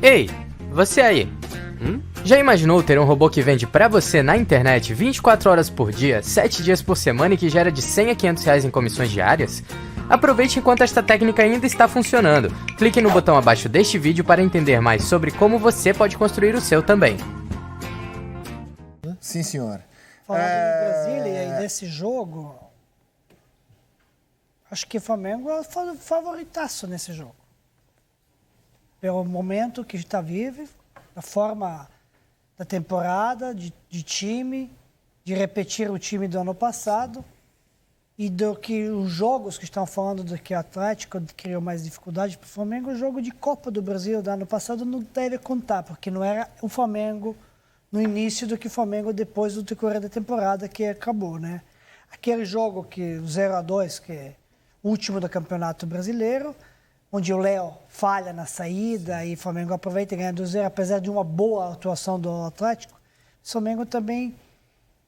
Ei, você aí. Já imaginou ter um robô que vende pra você na internet 24 horas por dia, 7 dias por semana e que gera de 100 a 500 reais em comissões diárias? Aproveite enquanto esta técnica ainda está funcionando. Clique no botão abaixo deste vídeo para entender mais sobre como você pode construir o seu também. Sim, senhor. Falando em Brasília e desse jogo, acho que o Flamengo é o favoritaço nesse jogo. Pelo momento que está vivo, a forma da temporada, de time, de repetir o time do ano passado e do que os jogos que estão falando do que o Atlético criou mais dificuldade para o Flamengo, o jogo de Copa do Brasil do ano passado não deve contar, porque não era o Flamengo no início do que o Flamengo depois do decorrer da temporada que acabou, né? Aquele jogo que o 0-2, que é o último do Campeonato Brasileiro, onde o Léo falha na saída e o Flamengo aproveita e ganha 2-0, apesar de uma boa atuação do Atlético, o Flamengo também,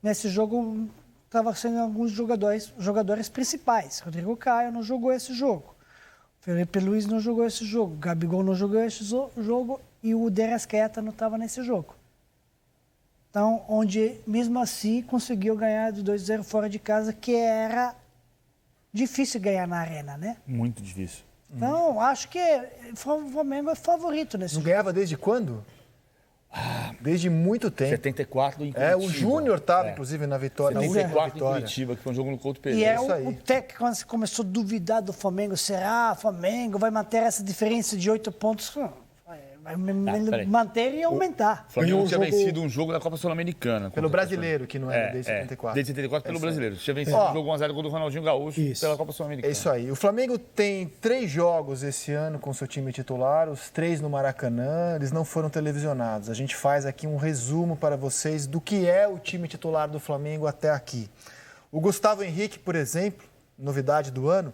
nesse jogo, estava sendo alguns jogadores principais. Rodrigo Caio não jogou esse jogo. Felipe Luiz não jogou esse jogo. Gabigol não jogou esse jogo e o De Arrascaeta não estava nesse jogo. Então, onde, mesmo assim, conseguiu ganhar de 2-0 fora de casa, que era difícil ganhar na Arena, né? Muito difícil. Então, acho que o Flamengo é favorito nesse jogo. Não ganhava desde quando? Desde muito tempo. 74 em Curitiba. O Júnior estava, inclusive, na vitória. 74 em Curitiba, que foi um jogo no Couto Pereira. E o técnico, quando você começou a duvidar do Flamengo, será o Flamengo vai manter essa diferença de 8 pontos? Vai manter e aumentar. O Flamengo tinha vencido um jogo da Copa Sul-Americana. Pelo brasileiro, que não era desde 74. Desde 74 pelo brasileiro. Tinha vencido um jogo 1-0 contra o Ronaldinho Gaúcho pela Copa Sul-Americana. É isso aí. O Flamengo tem 3 jogos esse ano com seu time titular, os 3 no Maracanã. Eles não foram televisionados. A gente faz aqui um resumo para vocês do que é o time titular do Flamengo até aqui. O Gustavo Henrique, por exemplo, novidade do ano,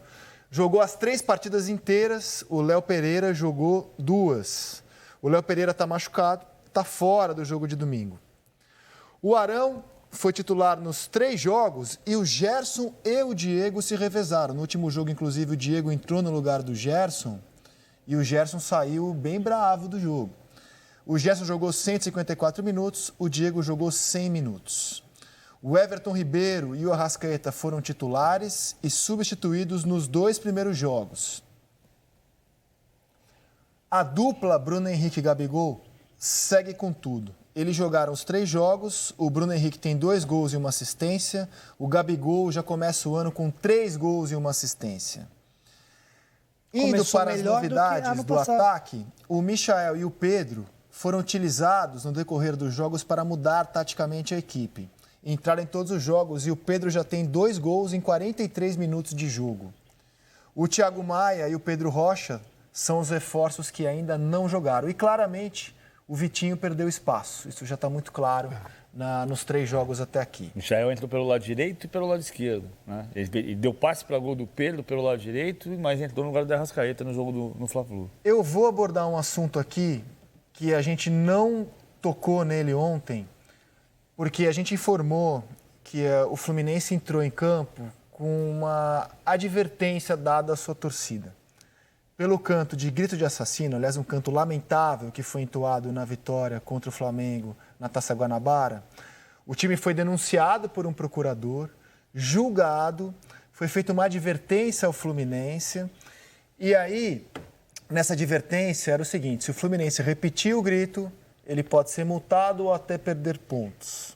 jogou as 3 partidas inteiras. O Léo Pereira jogou 2. O Léo Pereira está machucado, está fora do jogo de domingo. O Arão foi titular nos 3 jogos e o Gerson e o Diego se revezaram. No último jogo, inclusive, o Diego entrou no lugar do Gerson e o Gerson saiu bem bravo do jogo. O Gerson jogou 154 minutos, o Diego jogou 100 minutos. O Everton Ribeiro e o Arrascaeta foram titulares e substituídos nos 2 primeiros jogos. A dupla Bruno Henrique e Gabigol segue com tudo. Eles jogaram os 3 jogos, o Bruno Henrique tem 2 gols e 1 assistência, o Gabigol já começa o ano com 3 gols e 1 assistência. Indo para as novidades do ataque, o Michael e o Pedro foram utilizados no decorrer dos jogos para mudar taticamente a equipe. Entraram em todos os jogos e o Pedro já tem 2 gols em 43 minutos de jogo. O Thiago Maia e o Pedro Rocha são os reforços que ainda não jogaram. E claramente o Vitinho perdeu espaço. Isso já está muito claro nos 3 jogos até aqui. Michael entrou pelo lado direito e pelo lado esquerdo. Né? Ele deu passe para gol do Pedro pelo lado direito, mas entrou no lugar do Arrascaeta no jogo no Fla-Flu. Eu vou abordar um assunto aqui que a gente não tocou nele ontem, porque a gente informou que o Fluminense entrou em campo com uma advertência dada à sua torcida. Pelo canto de grito de assassino, aliás, um canto lamentável que foi entoado na vitória contra o Flamengo na Taça Guanabara, o time foi denunciado por um procurador, julgado, foi feita uma advertência ao Fluminense, e aí, nessa advertência era o seguinte: se o Fluminense repetir o grito, ele pode ser multado ou até perder pontos.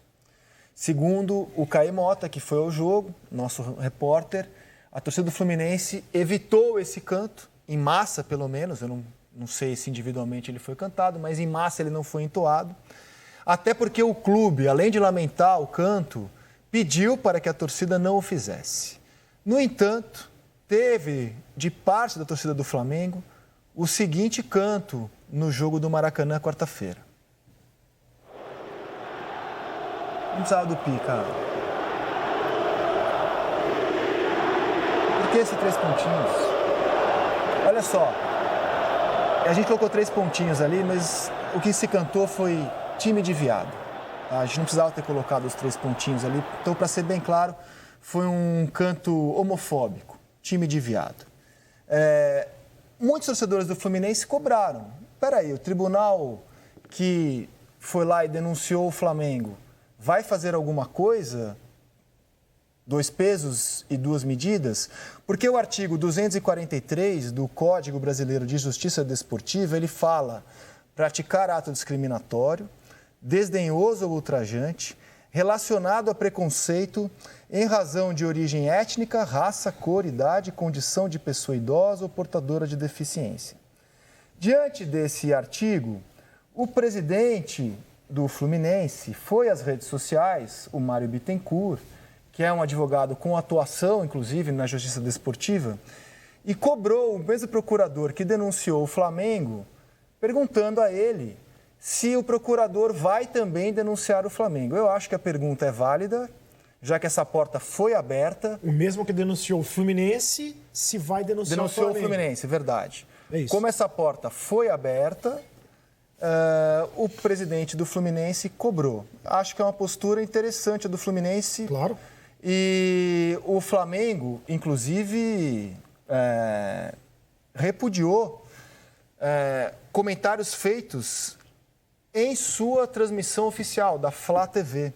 Segundo o Caê Mota, que foi ao jogo, nosso repórter, a torcida do Fluminense evitou esse canto, em massa, pelo menos. Eu não sei se individualmente ele foi cantado, mas em massa ele não foi entoado. Até porque o clube, além de lamentar o canto, pediu para que a torcida não o fizesse. No entanto, teve, de parte da torcida do Flamengo, o seguinte canto no jogo do Maracanã, quarta-feira. Não precisava do pi, cara. Por que esses 3 pontinhos? Olha só, a gente colocou 3 pontinhos ali, mas o que se cantou foi time de viado. A gente não precisava ter colocado os 3 pontinhos ali. Então, para ser bem claro, foi um canto homofóbico, time de viado. Muitos torcedores do Fluminense cobraram peraí, o tribunal que foi lá e denunciou o Flamengo vai fazer alguma coisa? 2 pesos e 2 medidas? Porque o artigo 243 do Código Brasileiro de Justiça Desportiva, ele fala praticar ato discriminatório, desdenhoso ou ultrajante, relacionado a preconceito em razão de origem étnica, raça, cor, idade, condição de pessoa idosa ou portadora de deficiência. Diante desse artigo, o presidente do Fluminense foi às redes sociais, o Mário Bittencourt, que é um advogado com atuação, inclusive, na Justiça Desportiva, e cobrou o mesmo procurador que denunciou o Flamengo, perguntando a ele se o procurador vai também denunciar o Flamengo. Eu acho que a pergunta é válida, já que essa porta foi aberta. O mesmo que denunciou o Fluminense, se vai denunciar o Flamengo. Denunciou o Fluminense, verdade. É isso. Como essa porta foi aberta, o presidente do Fluminense cobrou. Acho que é uma postura interessante a do Fluminense. Claro. E o Flamengo, inclusive, repudiou comentários feitos em sua transmissão oficial da Flá TV.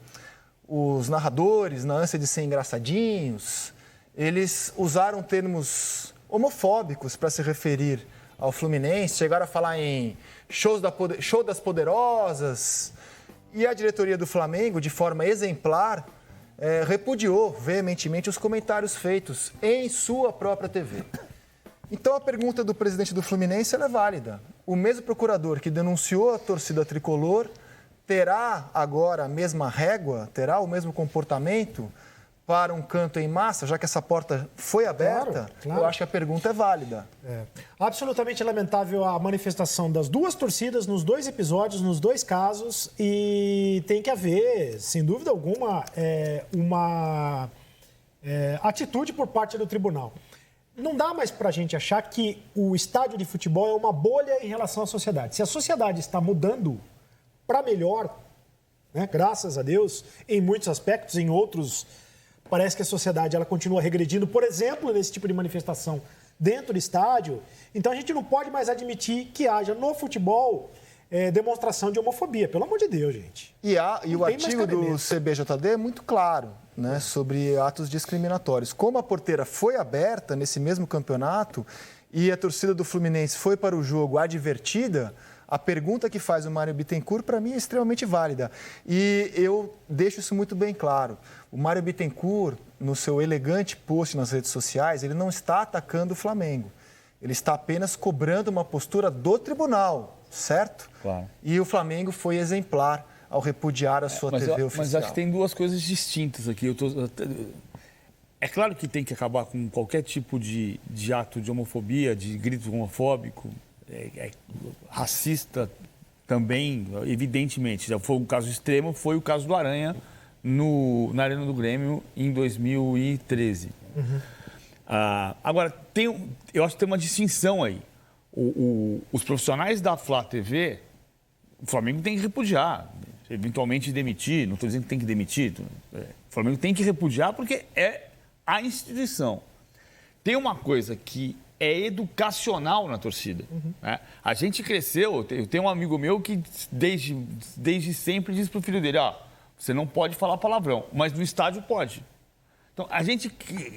Os narradores, na ânsia de ser engraçadinhos, eles usaram termos homofóbicos para se referir ao Fluminense, chegaram a falar em show das poderosas, e a diretoria do Flamengo, de forma exemplar, repudiou veementemente os comentários feitos em sua própria TV. Então a pergunta do presidente do Fluminense é válida. O mesmo procurador que denunciou a torcida tricolor terá agora a mesma régua, terá o mesmo comportamento para um canto em massa, já que essa porta foi aberta? Claro. Eu acho que a pergunta é válida. Absolutamente lamentável a manifestação das duas torcidas nos 2 episódios, nos 2 casos, e tem que haver, sem dúvida alguma, uma atitude por parte do tribunal. Não dá mais para a gente achar que o estádio de futebol é uma bolha em relação à sociedade. Se a sociedade está mudando para melhor, né, graças a Deus, em muitos aspectos, em outros parece que a sociedade ela continua regredindo, por exemplo, nesse tipo de manifestação dentro do estádio. Então a gente não pode mais admitir que haja no futebol demonstração de homofobia. Pelo amor de Deus, gente. E o artigo do CBJD é muito claro, né, sobre atos discriminatórios. Como a porteira foi aberta nesse mesmo campeonato e a torcida do Fluminense foi para o jogo advertida, a pergunta que faz o Mário Bittencourt, para mim, é extremamente válida. E eu deixo isso muito bem claro. O Mário Bittencourt, no seu elegante post nas redes sociais, ele não está atacando o Flamengo. Ele está apenas cobrando uma postura do tribunal, certo? Claro. E o Flamengo foi exemplar ao repudiar a sua TV oficial. Mas acho que tem 2 coisas distintas aqui. É claro que tem que acabar com qualquer tipo de ato de homofobia, de grito homofóbico, racista também, evidentemente. Já foi um caso extremo, foi o caso do Aranha na Arena do Grêmio em 2013. Uhum. Agora, eu acho que tem uma distinção aí. Os profissionais da Flá TV, o Flamengo tem que repudiar, eventualmente demitir, não estou dizendo que tem que demitir, o Flamengo tem que repudiar porque é a instituição. Tem uma coisa que é educacional na torcida. Uhum. Né? A gente cresceu, eu tenho um amigo meu que desde sempre diz para o filho dele, você não pode falar palavrão, mas no estádio pode. Então, a gente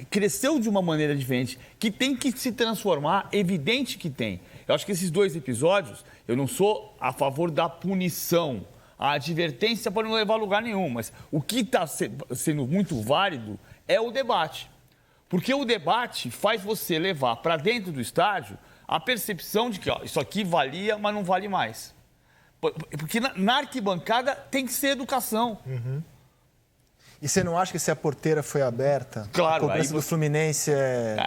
cresceu de uma maneira diferente, que tem que se transformar, evidente que tem. Eu acho que esses 2 episódios, eu não sou a favor da punição. A advertência pode não levar a lugar nenhum, mas o que está sendo muito válido é o debate. Porque o debate faz você levar para dentro do estádio a percepção de que isso aqui valia, mas não vale mais. Porque na arquibancada tem que ser educação. Uhum. E você não acha que se a porteira foi aberta, claro, a cobrança do Fluminense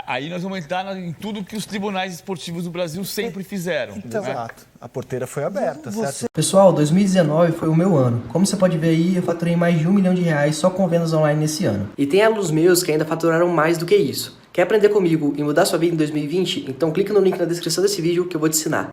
Aí nós vamos entrar em tudo que os tribunais esportivos do Brasil sempre fizeram. Então, né? Exato. A porteira foi aberta, certo? Pessoal, 2019 foi o meu ano. Como você pode ver aí, eu faturei mais de R$1 milhão só com vendas online nesse ano. E tem alunos meus que ainda faturaram mais do que isso. Quer aprender comigo e mudar sua vida em 2020? Então clica no link na descrição desse vídeo que eu vou te ensinar.